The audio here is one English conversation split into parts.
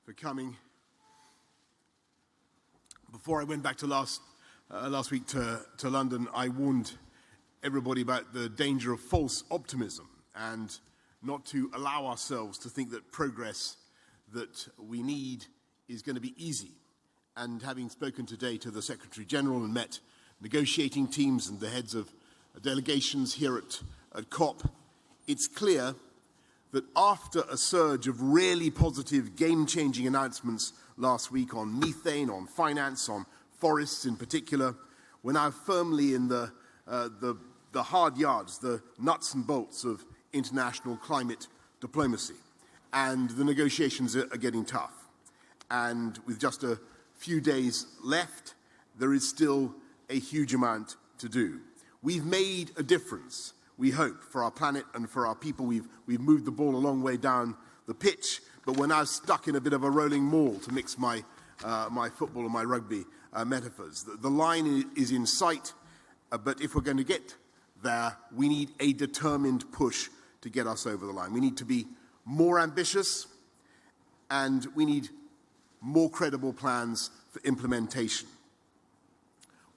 for coming. Before I went back to last week to London, I warned everybody about the danger of false optimism and not to allow ourselves to think that progress that we need is going to be easy. And having spoken today to the Secretary General and met negotiating teams and the heads of delegations here at COP, it's clear that after a surge of really positive, game-changing announcements last week on methane, on finance, on forests in particular, we're now firmly in the hard yards, the nuts and bolts of international climate diplomacy. And the negotiations are getting tough. And with just a few days left, there is still a huge amount to do. We've made a difference, we hope, for our planet and for our people. We've moved the ball a long way down the pitch, but we're now stuck in a bit of a rolling maul, to mix my football and my rugby metaphors. The line is in sight, but if we're going to get there, we need a determined push to get us over the line. We need to be more ambitious, and we need more credible plans for implementation.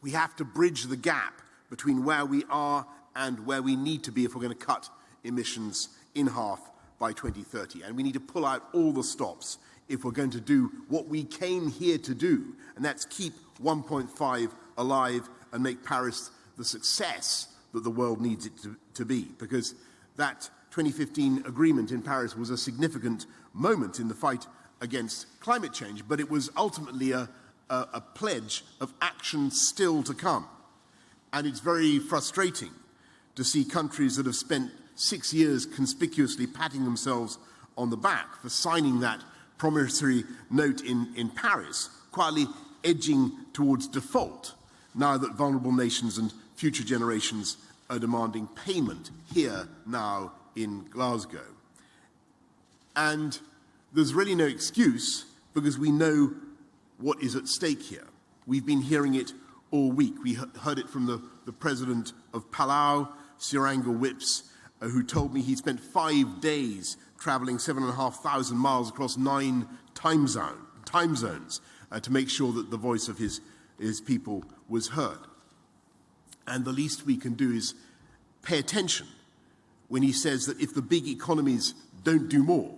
We have to bridge the gap between where we are and where we need to be if we're going to cut emissions in half by 2030. And we need to pull out all the stops if we're going to do what we came here to do, and that's keep 1.5 alive and make Paris the success that the world needs it to be. Because that 2015 agreement in Paris was a significant moment in the fight against climate change, but it was ultimately a pledge of action still to come. And it's very frustrating to see countries that have spent 6 years conspicuously patting themselves on the back for signing that promissory note in Paris, quietly edging towards default, now that vulnerable nations and future generations are demanding payment here now in Glasgow. And there's really no excuse, because we know what is at stake here. We've been hearing it all week. We heard it from the president of Palau, Siranga Whips, who told me he spent 5 days traveling 7,500 miles across 9 time zones to make sure that the voice of his people was heard. And the least we can do is pay attention when he says that if the big economies don't do more,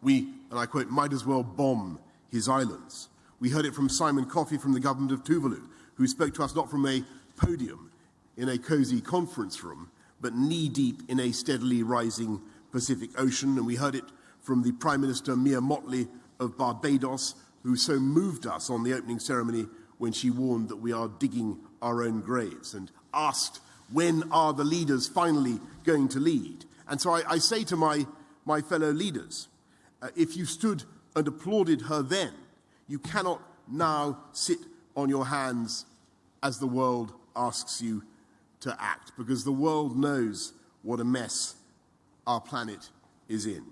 we, and I quote, might as well bomb his islands. We heard it from Simon Coffey from the government of Tuvalu, who spoke to us not from a podium in a cozy conference room, but knee-deep in a steadily rising Pacific Ocean. And we heard it from the Prime Minister Mia Mottley of Barbados, who so moved us on the opening ceremony when she warned that we are digging our own graves, and asked, when are the leaders finally going to lead? And so I say to my fellow leaders, if you stood and applauded her then, you cannot now sit on your hands as the world asks you to act, because the world knows what a mess our planet is in.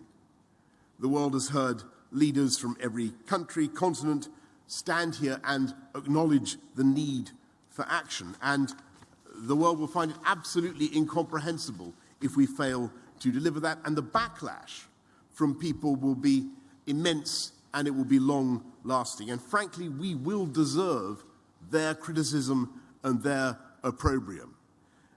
The world has heard leaders from every country, continent, stand here and acknowledge the need for action, and the world will find it absolutely incomprehensible if we fail to deliver that, and the backlash from people will be immense, and it will be long-lasting. And frankly, we will deserve their criticism and their opprobrium,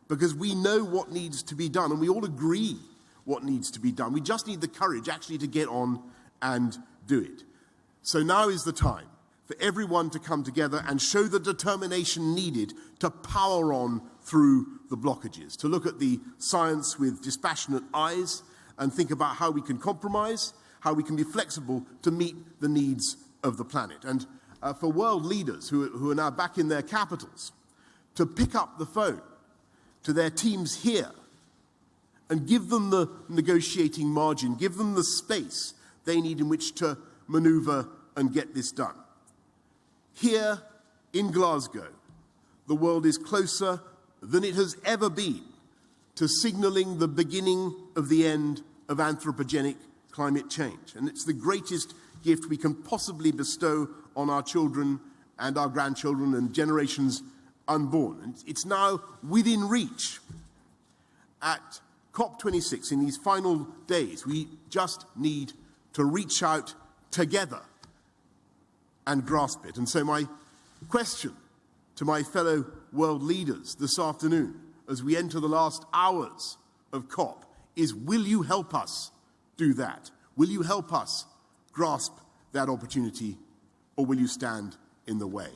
because we know what needs to be done, and we all agree what needs to be done. We just need the courage actually to get on and do it. So now is the time for everyone to come together and show the determination needed to power on through the blockages, to look at the science with dispassionate eyes and think about how we can compromise, how we can be flexible to meet the needs of the planet. And for world leaders who are now back in their capitals, to pick up the phone to their teams here and give them the negotiating margin, give them the space they need in which to maneuver and get this done. Here in Glasgow, the world is closer than it has ever been to signalling the beginning of the end of anthropogenic climate change. And it's the greatest gift we can possibly bestow on our children and our grandchildren and generations unborn. And it's now within reach. At COP26, in these final days, we just need to reach out together and grasp it. And so my question to my fellow world leaders this afternoon, as we enter the last hours of COP, is will you help us do that? Will you help us grasp that opportunity, or will you stand in the way?